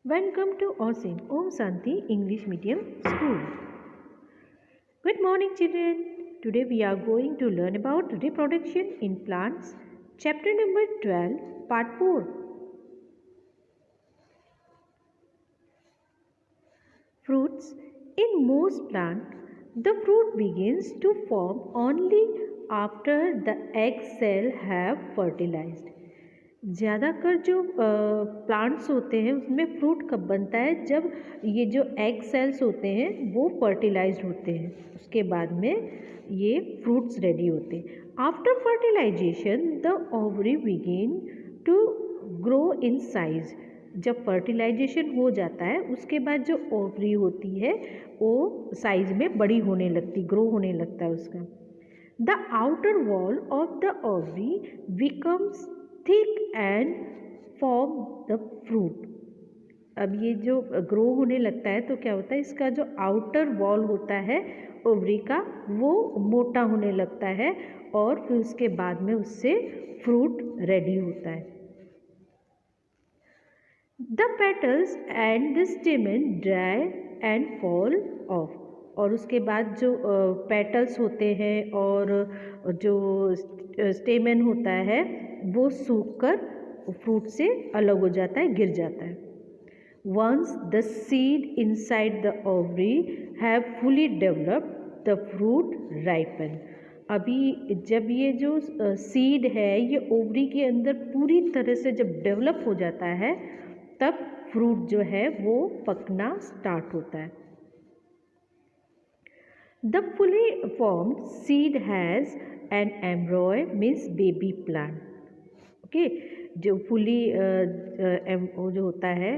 Welcome to OSIM Om Santi English Medium School. Good morning, children. Today we are going to learn about reproduction in plants, chapter number 12, part 4. Fruits. In most plants, the fruit begins to form only after the egg cell have fertilized. ज़्यादातर जो plants होते हैं उसमें fruit कब बनता है, जब ये जो एग सेल्स होते हैं वो फर्टिलाइज्ड होते हैं, उसके बाद में ये फ्रूट्स रेडी होते हैं. After fertilisation the ovary begin to grow in size. जब फर्टिलाइजेशन हो जाता है उसके बाद जो ओवरी होती है वो साइज में बड़ी होने लगती, ग्रो होने लगता है उसका. The outer wall of the ovary becomes thick and form the fruit. अब ये जो ग्रो होने लगता है तो क्या होता है, इसका जो आउटर वॉल होता है ओवरी का वो मोटा होने लगता है और फिर उसके बाद में उससे फ्रूट रेडी होता है. The petals and the स्टेमन dry and fall of. और उसके बाद जो पेटल्स होते हैं और जो स्टेमन होता है वो सूखकर फ्रूट से अलग हो जाता है, गिर जाता है. Once the seed inside the ovary have fully developed the fruit ripen. अभी जब ये जो सीड है ये ओवरी के अंदर पूरी तरह से जब डेवलप हो जाता है तब फ्रूट जो है वो पकना स्टार्ट होता है. The fully formed seed has an एम्ब्रॉय means baby plant. Okay, जो फुली वो जो होता है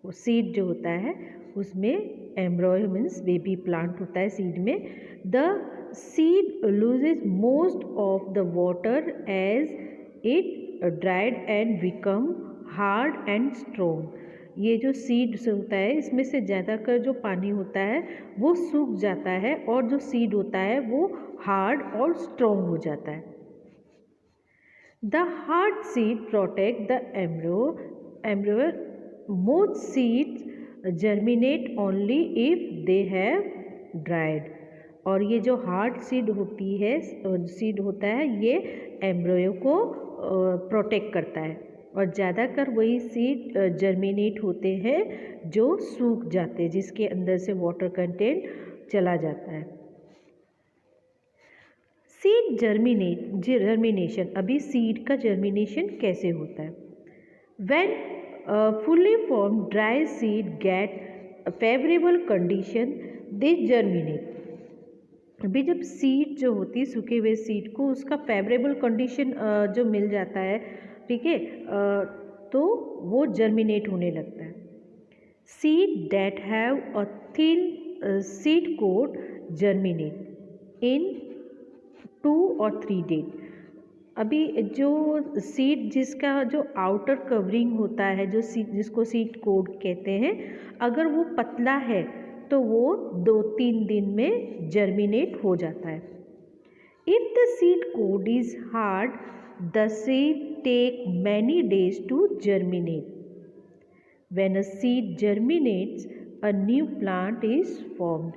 वो सीड जो होता है उसमें एम्ब्रॉय मीन्स बेबी प्लांट होता है सीड में. The seed loses most of the water as it dried and become hard and strong. ये जो सीड होता है इसमें से ज़्यादातर जो पानी होता है वो सूख जाता है और जो सीड होता है वो हार्ड और स्ट्रोंग हो जाता है. The hard seed protect the embryo. Most seeds germinate only if they have dried. और ये जो हार्ड सीड होती है, सीड होता है, ये एम्ब्रयो को प्रोटेक्ट करता है और ज़्यादातर वही सीड जर्मिनेट होते हैं जो सूख जाते हैं, जिसके अंदर से वाटर कंटेंट चला जाता है. Seed germination. अभी सीड का जर्मिनेशन कैसे होता है? When fully form dry seed get favourable condition they germinate. अभी जब सीड जो होती है, सूखे हुए सीड को उसका फेवरेबल कंडीशन जो मिल जाता है, ठीक है, तो वो जर्मिनेट होने लगता है. Seed that have a thin seed coat germinate in 2 or 3 days. अभी जो सीड जिसका जो आउटर कवरिंग होता है, जो सीड जिसको सीड कोट कहते हैं, अगर वो पतला है तो वो 2-3 दिन में जर्मिनेट हो जाता है. If the seed coat is hard the seed take many days to germinate. When a seed germinates a new plant is formed.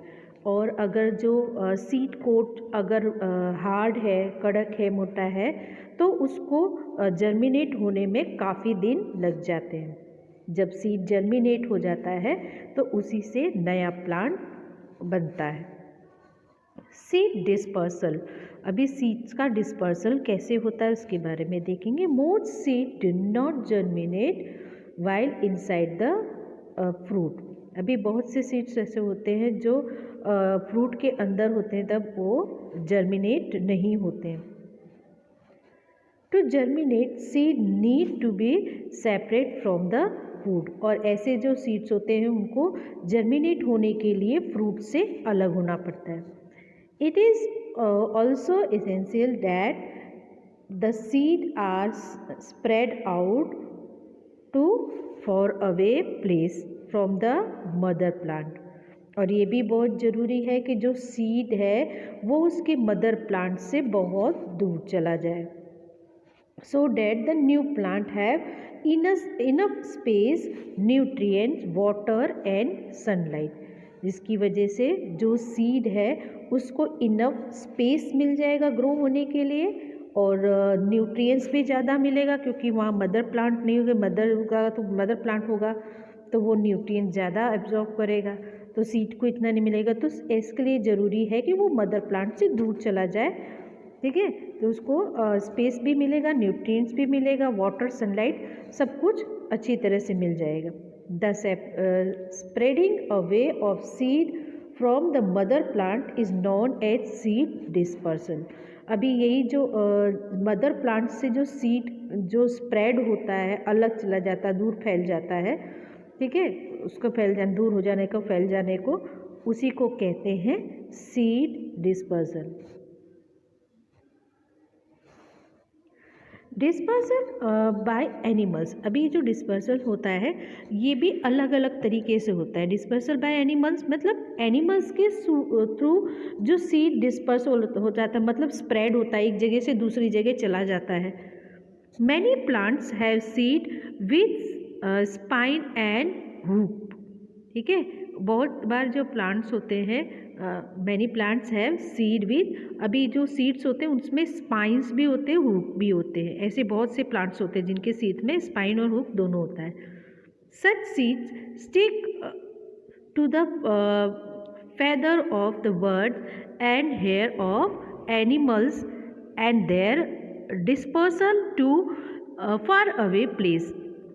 और अगर जो सीड कोट अगर हार्ड है, कड़क है, मोटा है, तो उसको जर्मिनेट होने में काफ़ी दिन लग जाते हैं. जब सीड जर्मिनेट हो जाता है तो उसी से नया प्लांट बनता है. Seed dispersal. अभी सीड्स का डिस्पर्सल कैसे होता है उसके बारे में देखेंगे. Most seed do not germinate while inside the fruit. अभी बहुत से सीड्स ऐसे होते हैं जो फ्रूट के अंदर होते हैं तब वो जर्मिनेट नहीं होते हैं. To germinate seed need to be separate from the fruit. और ऐसे जो सीड्स होते हैं उनको जर्मिनेट होने के लिए फ्रूट से अलग होना पड़ता है. It is also essential that the seed are spread out to far away place from the mother plant. और ये भी बहुत ज़रूरी है कि जो सीड है वो उसके मदर प्लांट से बहुत दूर चला जाए, so that the new plant have enough space, nutrients, water and sunlight, जिसकी वजह से जो सीड है उसको इनफ स्पेस मिल जाएगा ग्रो होने के लिए और न्यूट्रिएंट्स भी ज़्यादा मिलेगा क्योंकि वहाँ मदर प्लांट नहीं होगा, मदर प्लांट होगा तो वो न्यूट्रिएंट ज़्यादा एब्जॉर्ब करेगा, तो सीड को इतना नहीं मिलेगा। तो इसके लिए ज़रूरी है कि वो मदर प्लांट से दूर चला जाए, ठीक है। तो उसको स्पेस भी मिलेगा, न्यूट्रिएंट्स भी मिलेगा, वाटर, सनलाइट सब कुछ अच्छी तरह से मिल जाएगा। The spreading away of seed from the mother plant is known as seed dispersal. अभी यही जो मदर प्लांट से जो सीड जो स्प्रेड होता है, अलग चला जाता है, दूर फैल जाता है, ठीक है, उसको दूर हो जाने को, फैल जाने को, उसी को कहते हैं seed dispersal. Dispersal by animals. अभी जो डिस्पर्सल होता है ये भी अलग अलग तरीके से होता है। डिस्पर्सल बाय एनिमल्स मतलब एनिमल्स के थ्रू जो सीड डिस्पर्सल हो जाता है, मतलब स्प्रेड होता है, एक जगह से दूसरी जगह चला जाता है। Many plants have seed with spine and root, ठीक है। बहुत बार जो प्लांट्स होते हैं, many plants have seed with, अभी जो सीड्स होते हैं उसमें स्पाइंस भी होते हैं, हुक भी होते हैं। ऐसे बहुत से प्लांट्स होते हैं जिनके सीड में स्पाइन और हुक दोनों होता है। Such seeds stick to the feather of the birds and hair of animals and their dispersal to far away place।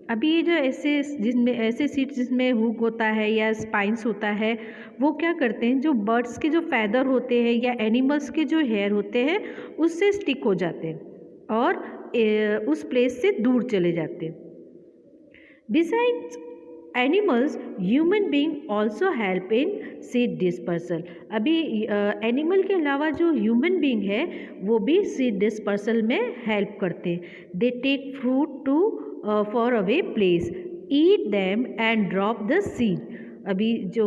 अभी ये जो ऐसे सीड्स जिसमें हुक होता है या स्पाइंस होता है, वो क्या करते हैं, जो बर्ड्स के जो फैदर होते हैं या एनिमल्स के जो हेयर होते हैं उससे स्टिक हो जाते हैं और उस प्लेस से दूर चले जाते हैं। Besides animals, human being also help in seed dispersal. अभी एनिमल के अलावा जो ह्यूमन बींग है वो भी सीड डिस्पर्सल में हेल्प करते हैं। They take fruit to far away place, eat them and drop the seed. अभी जो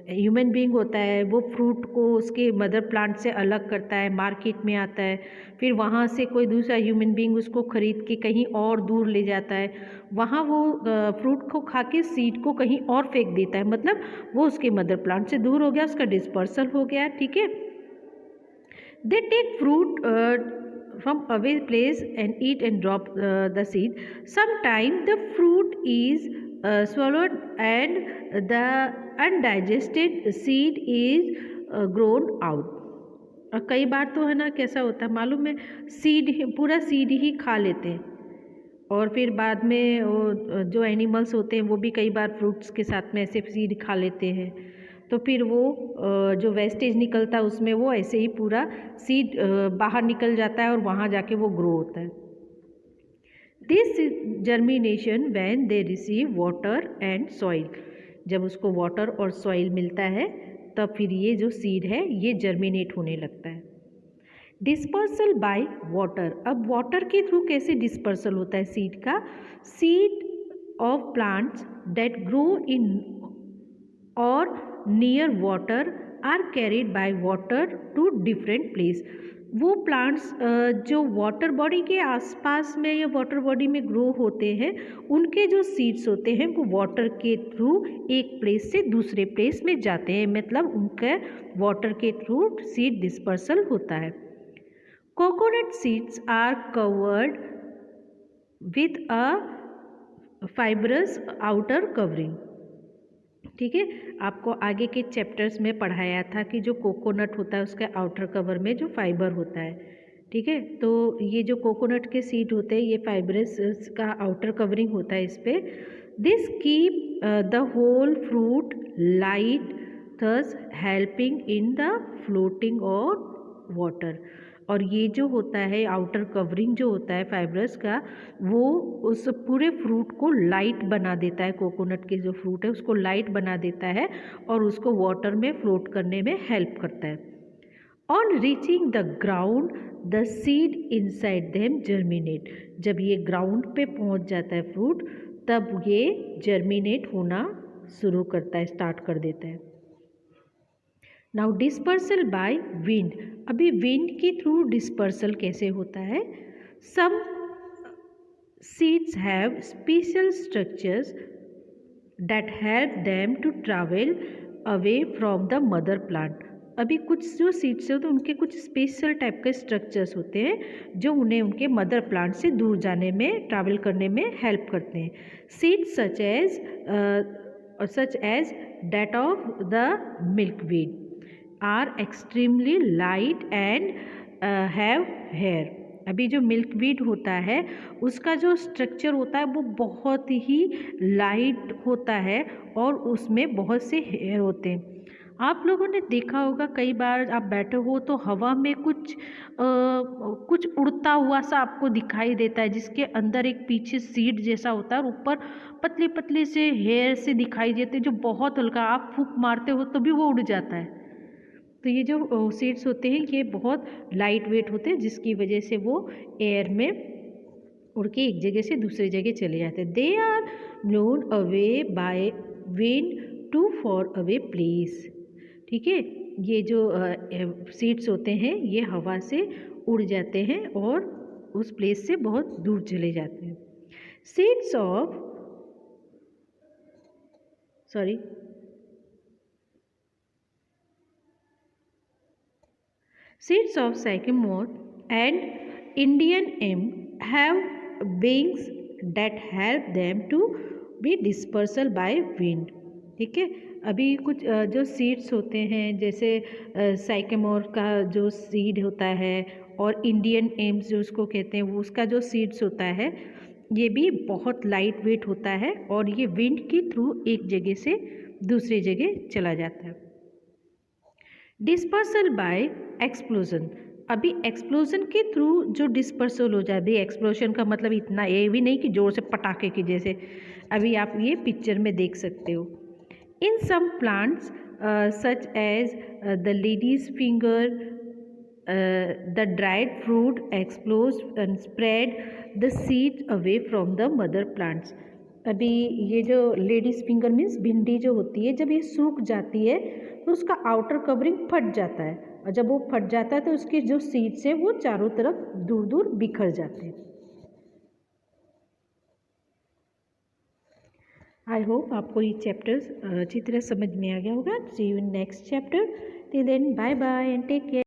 ह्यूमन बींग होता है वो फ्रूट को उसके मदर प्लांट से अलग करता है, मार्केट में आता है, फिर वहाँ से कोई दूसरा ह्यूमन बींग उसको ख़रीद के कहीं और दूर ले जाता है, वहाँ वो फ्रूट को खा के सीड को कहीं और फेंक देता है, मतलब वो उसके मदर प्लांट से दूर हो गया, उसका डिस्पर्सल हो गया, ठीक है। They take fruit from away place and eat and drop the seed. Sometime the fruit is swallowed and the undigested seed is grown out। और कई बार तो है ना कैसा होता है मालूम है, पूरा सीड ही खा लेते हैं और फिर बाद में वो जो एनिमल्स होते हैं वो भी कई बार फ्रूट्स के साथ में ऐसे सीड खा लेते हैं, तो फिर वो जो वेस्टेज निकलता है उसमें वो ऐसे ही पूरा सीड बाहर निकल जाता है और वहाँ जाके वो ग्रो होता है। This germination when they receive water and soil, जब उसको वाटर और सॉइल मिलता है तब फिर ये जो सीड है ये जर्मिनेट होने लगता है। Dispersal by water. अब वाटर के थ्रू कैसे डिस्पर्सल होता है सीड का? Seed of plants that grow in और near water are carried by water to different place. वो प्लांट्स जो वाटर बॉडी के आसपास में या वाटर बॉडी में ग्रो होते हैं, उनके जो सीड्स होते हैं वो वाटर के थ्रू एक प्लेस से दूसरे प्लेस में जाते हैं, मतलब उनके वाटर के थ्रू सीड डिस्पर्सल होता है। Coconut seeds are covered with a fibrous outer covering, ठीक है। आपको आगे के चैप्टर्स में पढ़ाया था कि जो कोकोनट होता है उसके आउटर कवर में जो फाइबर होता है, ठीक है। तो ये जो कोकोनट के सीड होते हैं ये फाइब्रस का आउटर कवरिंग होता है इस पे। This keep the whole fruit light, thus helping in the floating और वाटर। और ये जो होता है आउटर कवरिंग जो होता है फाइब्रस का, वो उस पूरे फ्रूट को लाइट बना देता है, कोकोनट के जो फ्रूट है उसको लाइट बना देता है और उसको वाटर में फ्लोट करने में हेल्प करता है। On reaching the ground the seed inside them germinate. जब ये ग्राउंड पे पहुंच जाता है फ्रूट तब ये जर्मिनेट होना शुरू करता है, स्टार्ट कर देता है। Now dispersal by wind. अभी विंड के थ्रू डिस्पर्सल कैसे होता है? सम Seeds have special structures that help them to travel away from the mother plant. अभी कुछ जो सीड्स होते हैं उनके कुछ स्पेशल टाइप के स्ट्रक्चर्स होते हैं जो उन्हें उनके मदर प्लांट से दूर जाने में ट्रैवल करने में हेल्प करते हैं. Seeds such as that of the milkweed are extremely light and have hair. अभी जो मिल्कवीड होता है उसका जो स्ट्रक्चर होता है वो बहुत ही लाइट होता है और उसमें बहुत से हेयर होते हैं. आप लोगों ने देखा होगा कई बार आप बैठे हो तो हवा में कुछ उड़ता हुआ सा आपको दिखाई देता है जिसके अंदर एक पीछे सीड जैसा होता है और ऊपर पतले पतले से हेयर से दिखाई देते हैं जो बहुत हल्का आप फूंक मारते हो तो भी वो उड़ जाता है. तो ये जो सीड्स होते हैं ये बहुत लाइट वेट होते हैं जिसकी वजह से वो एयर में उड़ के एक जगह से दूसरी जगह चले जाते हैं. They are blown away by wind to far away place. ठीक है, ये जो सीड्स होते हैं ये हवा से उड़ जाते हैं और उस प्लेस से बहुत दूर चले जाते हैं. Seeds of Seeds of sycamore and Indian elm have wings that help them to be dispersal by wind. ठीक है, अभी कुछ जो सीड्स होते हैं जैसे साइकेमोर का जो सीड होता है और इंडियन एम्स जो उसको कहते हैं वो उसका जो सीड्स होता है ये भी बहुत लाइट वेट होता है और ये विंड के थ्रू एक जगह से दूसरी जगह चला जाता है. Dispersal by explosion. अभी एक्सप्लोजन के थ्रू जो डिस्पर्सल हो जाए, अभी एक्सप्लोजन का मतलब इतना ये भी नहीं कि जोर से पटाखे की जैसे. अभी आप ये पिक्चर में देख सकते हो. In some plants such as the ladies finger the dried fruit explodes and spread the seed away from the mother plants. अभी ये जो लेडीज फिंगर मीन्स भिंडी जो होती है जब ये सूख जाती है तो उसका आउटर कवरिंग फट जाता है और जब वो फट जाता है तो उसके जो सीड्स है वो चारों तरफ दूर दूर बिखर जाते हैं. आई होप आपको ये चैप्टर्स अच्छी तरह समझ में आ गया होगा. See you in next chapter. Till then bye bye and take care.